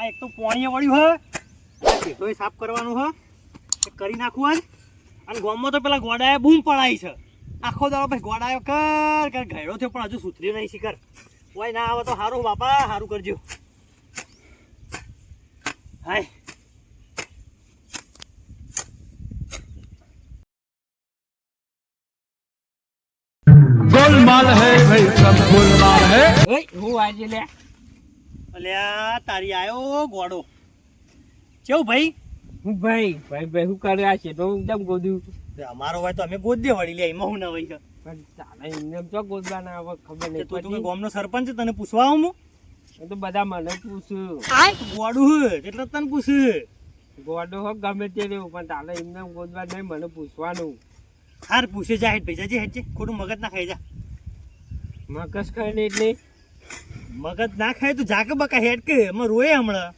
આ એક તો પાણી વળ્યું હે ખેતોય સાફ કરવાનું હે એ કરી નાખું આજ અને ગામમાં તો પેલા ગોડાએ બૂમ પડાઈ છે આખો દાડો ભાઈ ગોડાયો કર કર ઘેડો થયો પણ હજુ સુધર્યો નહીં શિખર કોઈ ના આવે તો સારું બાપા સારું કરજો હાય गोलमाल है भाई सब गोलमाल है હું આજે લે અલ્યા તારી આયો ગોડો કેવું ભાઈ હું ભાઈ હું કરે આ છે તો એકદમ ગોદું અમારો હોય તો અમે ગોદ દે વળી લે એમાં હું ના હોય પણ ચાલે એમને તો ગોદવાના હવે ખબર નહીં તું પછી ગામનો સરપંચ છે, તને પૂછવા આવું હું એ તો બધા મને પૂછું ગોડું હે એટલે તને પૂછું ગોડો હો ગમે તે રહ્યું પણ ચાલે એમને ગોદવા નહીં મને પૂછવાનું હાર પૂછે જા હેઠ ભાઈ જાજે હેઠ છે ખોટું મગજ ના ખાઈ જા મકસ કરીને એટલે મગજ ના ખાય તો જાકે બકા હેઠ કે અમે રોય હમણાં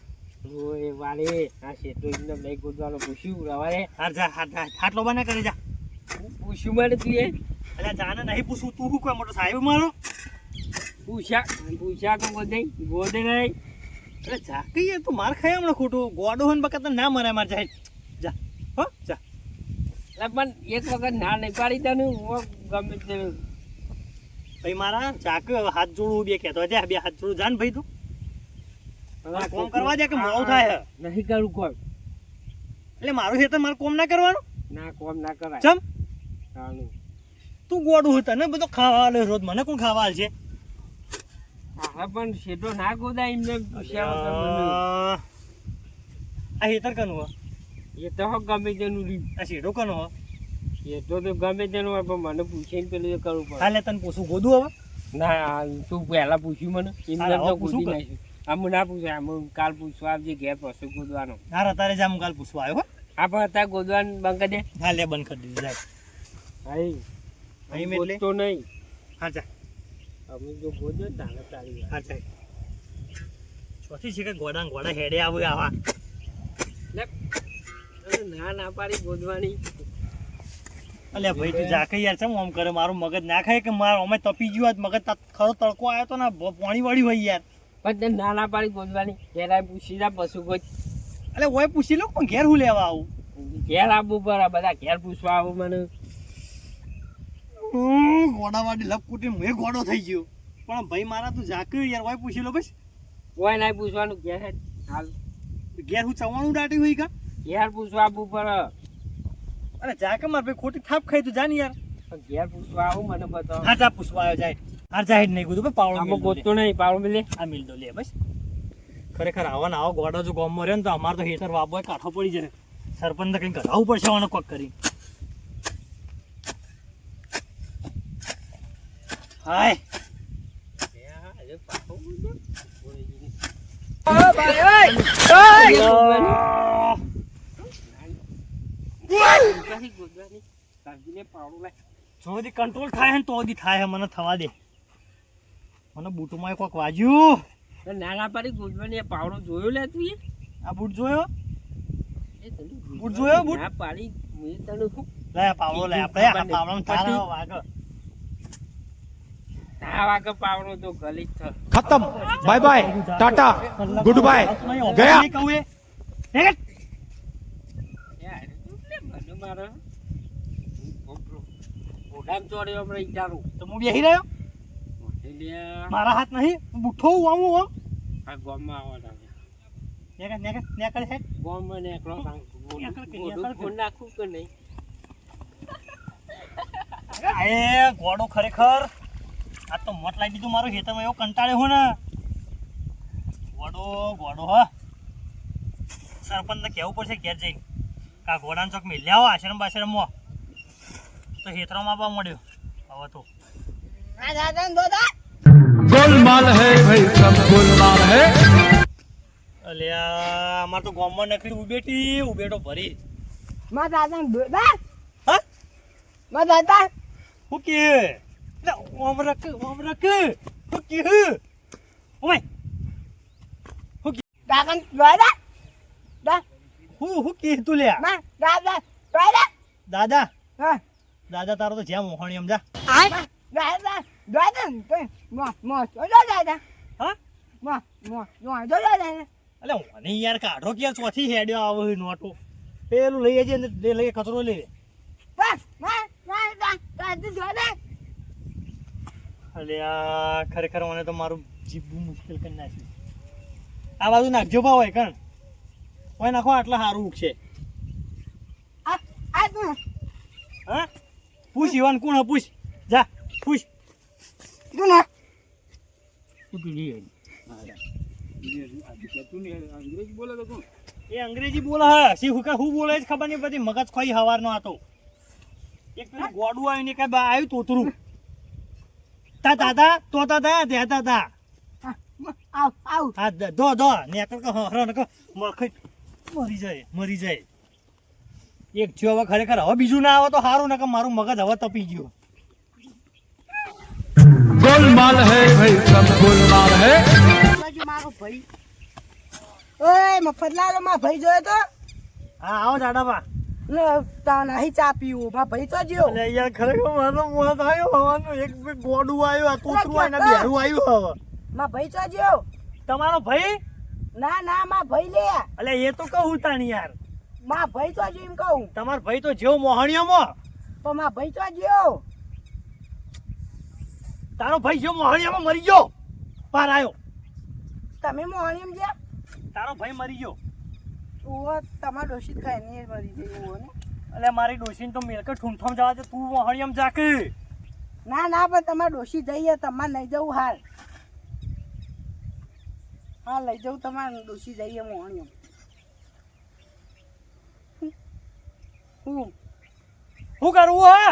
ઓય વારે આ છે તો એમને નહીં ગોદવાનું પૂછ્યું રવારે હાર જા હાથ લોબા ના કરે જા પૂછ્યું મને તું એ અલ્યા જાને નહીં પૂછું તું શું કોઈ મોટો સાહેબ મારો પૂછ્યા તો ગોદે નહીં અરે જા કઈ યાર તું માર ખાય હમણાં ખોટું ગોડો હોય ને બકા તને ના મરાય માર જા જા હો જા એટલે પણ એક વખત ના નહીં પાડી તને હું ગમે તે ભાઈ મારા જાકે હાથ જોડું બે કહેતો જા બે હાથ જોડું જાન ભાઈ તું કોમ કરવા દે કે મોડું થાય નહીં કરું કોમ એટલે મારું ખેતર મારે કોમ ના કરવાનું ના કોમ ના કરાય ચમ ચાલું તું ગોડું હોય તને બધો ખાવા આલે રોજ મને કોણ ખાવા આલ છે હા પણ શેઠો ના ગોદાય એમને પૂછ્યા વગર મને. આ ખેતર કનું હો એ તો હો ગમે તેનું રીત આ શેડો કનો હો શેઠો તો ગમે તેનું હોય પણ મને પૂછીને પેલું એ કરવું પડે હાલે તને પૂછું ગોદું હવે ના તું પહેલા પૂછ્યું મને એમને હા, તો હવે પૂછું ગોદી નાખ્યું આમ ના પૂછાય આમ કાલ પૂછવા આવજે ઘેર પશુ ગોદવાનો હાર અત્યારે જા હું કાલ પૂછવા આવ્યો હો આ પણ અત્યારે ગોદવાનું બંધ કરી દે હા લે બંધ કરી દીધું જાય ભાઈ અહીં મેં એટલે તો નહીં હા જા અમે જો ગોદ્યો તાને તારી વાત. હા જા ચોથી છે કે ગોડા હેડે આવે આવા લે અરે ના પાડી ગોદવાની અલ્યા ભાઈ તું જા કે યાર ચમ આમ કરે મારું મગજ ના ખાય કે મારું અમે તપી ગયું આજ મગજ ખરો તડકો આવ્યો તો ને પાણી વાળી હોય યાર પણ તે ના પાડી ગોદવાની ઘેર પૂછી જા પશુ ગોદ એટલે ઓય પૂછી લો પણ ઘેર હું લેવા આવું ઘેર આવવું પડે બધા ઘેર પૂછવા આવું મને ગોડાવાડી લપ કુટી હું ગોડો થઈ ગયો પણ ભાઈ મારા તું જાકે યાર ઓય પૂછી લો બસ કોઈ નહીં પૂછવાનું ઘેર હેડ. હાલ ઘેર હું ચવાણું દાટી હોય કા ઘેર પૂછવા આવવું પડે અરે જાકે માર ભાઈ ખોટી થાપ ખાઈ તું જા ને યાર પણ ઘેર પૂછવા આવું મને બતાવો હા જા પૂછવા આવ્યો જાય હાર જાય નહીં કીધું ભાઈ પાવડો આમાં ગોતતો નહીં પાવડો મિલે આ મિલ દો લે બસ ખરેખર આવો ને આવો ગોડો જો ગામમાં રહ્યો ને તો અમારે તો હેતર વાપો કાઠો પડી જાય સરપંચ ને કંઈક કરાવવું પડશે આને કોક કરી હાય જો દી કંટ્રોલ થાય ને તો દી થાય મને થવા દે મને બૂટમાં કોક વાજ્યું નાના પાડી ગોદવાની પાવડો જોયો લે તું એ આ બૂટ જોયો એ તને બૂટ જોયો બૂટ? ના પાડી મેં તને શું લે પાવડો લે આપણે આ પાવડામાં તારા વાગ આ વાગે પાવડો તો ગલીચ છે खत्म bye bye tata good bye गया કહું એ યાર એટલે મને મારો ઓડામ ચોર્યો આપણે ઈટારું તો હું બેહી રહ્યો એટલે મારા હાથ નહીં બુઠો આવું આમ આ ગામમાં આવવાના નેકળ છે ગામમાં નેકળો નેકળ. ફોન નાખું કે નહીં એ ગોડો ખરેખર આ તો મોટ લાગી દીધું મારું ખેતરમાં એવો કંટાળે હો ને ગોડો હ સરપંચને કહેવું પડશે ઘેર જઈને કા ઘોડાને ચોક મેં લ્યાવો આશ્રમમાં તો ખેતરમાં આપવા મળ્યો હવે તો गोलमाल है भाई सब गोलमाल है અલ્યા અમાર તો ગામમાં નકડી ઉબેટો ભરી માં દાદા દોદા હા માં દાદા હું કે લે ઓમ રક હું કે ઓય દાદા દોદા દા હું કે તું લ્યા માં દાદા દોદા દાદા હા દાદા તારો તો જ્યાં મોહણી એમ જા દાદા દોદા તો મો દાદા હા મો દાદા અલે મને યાર કાઢો કે યાર ચોથી હેડ્યો આવે છે નોટો પેલું લઈ જજે ને લઈ કચરો લઈ લે બસ દાદુ જો દે અલે આ ખરેખર મને તો મારું જીભું મુશ્કેલ કરી નાખ્યું આ બાજુ નાખજો ભાવ હોય કણ હોય નાખો આટલા સારું ઉગશે આ તું હા પૂછ ઈવાન કોણ પૂછ જા પૂછ તું ના એ અંગ્રેજી બોલે હે સી હું બોલે જ ખબર નહીં પડતી મગજ ખોઈ હવારનો હતો એક પેલું ગોડું આવ્યું ને કઈ આવ્યું તોતરું તા દાદા તો દાદા ત્યાં દાદા આવ આવ હા દો ને હરો ને મરી જાય એક થયો હવે ખરેખર હવે બીજું ના આવે તો સારું ને કે મારું મગજ હવે તપી ગયું गोलमाल है भाई सब गोलमाल है મારો ભાઈ ઓય મફતલાલ માં ભાઈ જોયો તો હા આવો જાડાબા તા નહીં ચા પીવું માં ભાઈ તો જ્યો એટલે યાર ખરેખર મારો મોહ આવ્યો હવાનું એક બે ગોડું આવ્યું આ તોતરું આવ્યું ને બેરું આવ્યું હવે માં ભાઈ તો જ્યો તમારો ભાઈ ના ના માં ભાઈ લે એટલે એ તો કહું તાણી યાર માં ભાઈ તો જ્યો એમ કહું તમારો ભાઈ તો જેવો મોહણીયામાં તો માં ભાઈ તો જ્યો તારો ભાઈ જેવો મોહણીયામાં મરી ગયો પાર આવ્યો તમે મોહણીમ જ્યા તારો ભાઈ મરી ગયો ઓ તમાર ડોશી ખાઈ ને મરી ગઈ ઓ ને એટલે મારી ડોશીને તો મેલકે ઠૂંઠમ જવા દે તું મોહણીયામાં જાકે ના ના પણ તમાર ડોશી જઈએ તમારે નહીં જવું હાલ હા લઈ જાઉં તમારે ડોશી જઈએ મોહણીમ હું શું કરવું હે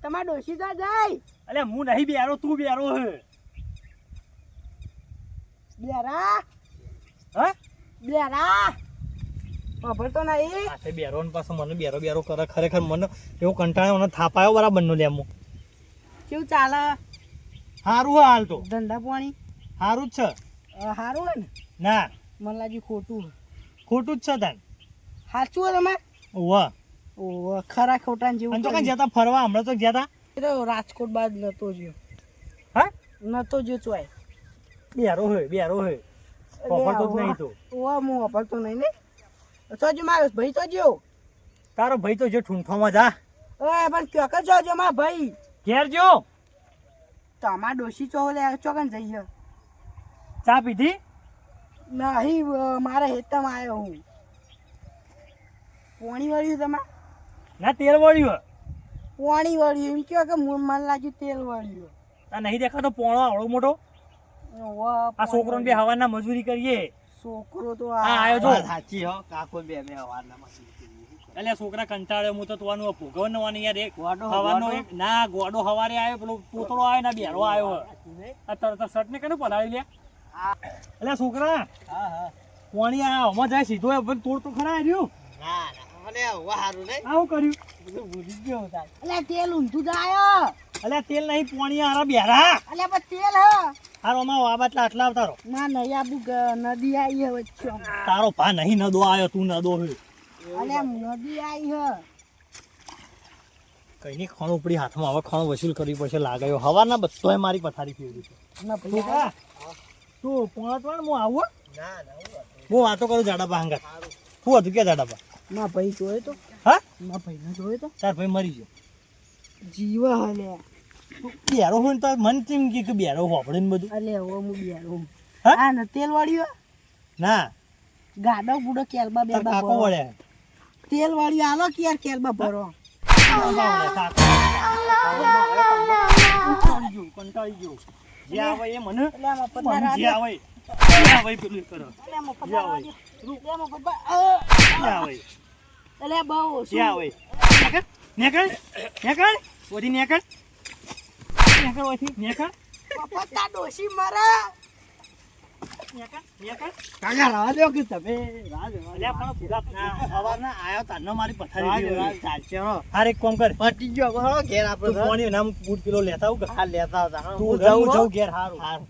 તમાર ડોશી તો જાય એટલે હું નહીં બેરો તું બેરો હે બેરા હા બેરા ખબર તો નહીં આ બેરો ને પાછો મને બેરો કરે ખરેખર મને એવો કંટાળ્યો મને થાપાયો બરાબર નો લેમો કેવું ચાલે સારું હે હાલ તો ધંધા પાણી સારું જ છે સારું હોય ને ના મને લાગ્યું ખોટું ખોટું જ છે તાન સાચું હોય તમે ઓવા ઓ ખરા ખોટા અને જેવું તો કઈ જતા ફરવા હમણાં તો જતા એ તો રાજકોટ બાદ નતો જ્યો હા નતો જ્યો ચોય બેરો હે વાપરતો જ નહીં તો ઓ હું વાપરતો નહીં ને તો જો મારો ભાઈ તો જ્યો તારો ભાઈ તો જે ઠૂંઠામાં જા ઓય પણ ક્યાં કર જાજો માર ભાઈ ઘેર જો તમાર ડોશી ચોલે ચોકન જઈએ ચા પીધી નહીં મારા હેતમાં આવ્યો હું પોણી વળ્યું તમારે ના તેલ વળ્યું પોણી વળ્યું એમ કહો કે મને લાગ્યું તેલ વળ્યું આ નહીં દેખાતો પોણો આવડો મોટો આ છોકરો બે હવાના મજૂરી કરીએ છોકરો તો આ આયો જો સાચી હો કાકો બે હવારના એટલે છોકરા કંટાળ્યો હું તો તું ભોગવવાનું યાર એક ગોડો હવાનો એક ના ગોડો હવારે આવ્યો પેલો પોતળો આવ્યો ના બેરો આવ્યો આ તરત શર્ટ ને કેનું પલાળી લે એટલે છોકરા હા હા પોણી આ હમણાં જાય સીધો પણ તોડ તો ખરા રહ્યું ના ના મને સારું નહીં આવું કર્યું ભૂલી ગયો તાર એટલે તેલ ઊંધું જાય એટલે તેલ નહીં પોણી આરા બેરા એટલે પણ તેલ હ હારો માં વાબાટલા આટલા આવતારો ના નહીં આબુ નદી આવી હે વચ્ચે તારો ભા નહીં નદો આવ્યો તું નદો હે એટલે નદી આવી હે કઈ ની ખણ ઉપડી હાથમાં હવે ખણ વસૂલ કરવી પડશે લાગ્યો હવારના બધોય મારી પથારી ફેરવી છે ના ભાઈ તું પોણા તો હું આવું ના ના હું વાતો કરું જાડાપા હંગાત શું હતું કે જાડાપા ના ભાઈ જોયો તો હા ના ભાઈ ને જોયો તો તાર ભાઈ મરી ગયો જીવ હલે બેરો હોય ને તો મન કેમ કે બેરો હોપડે ને બધું અલે હવે હું બેરું હા? હા ને તેલ વાળ્યું ના ગાડો બુડો કેલબા તાર બેબા કાકો ભરો વળ્યા તેલ વાળ્યું આલો કે યાર કેલબા ભરો કંટાળી ગયો જે આવે એ મને એટલે આમાં મને પત્તા જે આવે પેલું કરો એટલે આમાં જે પત્તા આવે એટલે આમાં પપ્પા જે આવે એટલે બહુ જે આવે નેકળ ઓથી નેકળ ઓથી નેકળ પત્તા ડોશી મારા કાકા રાહ દો કે તમે રાહ દો અલ્યા પણ પૂરા સવારના આયો તારનો મારી પથારી રાહ ફેરવી. ચાલશે હો હાર એક કામ કર પટી ગયો હળો ઘેર તું આપણે પોણી નામ બૂટ કિલો લેતા આવું કે હા લેતા હતા તું જાઉં ઘેર હારું હારું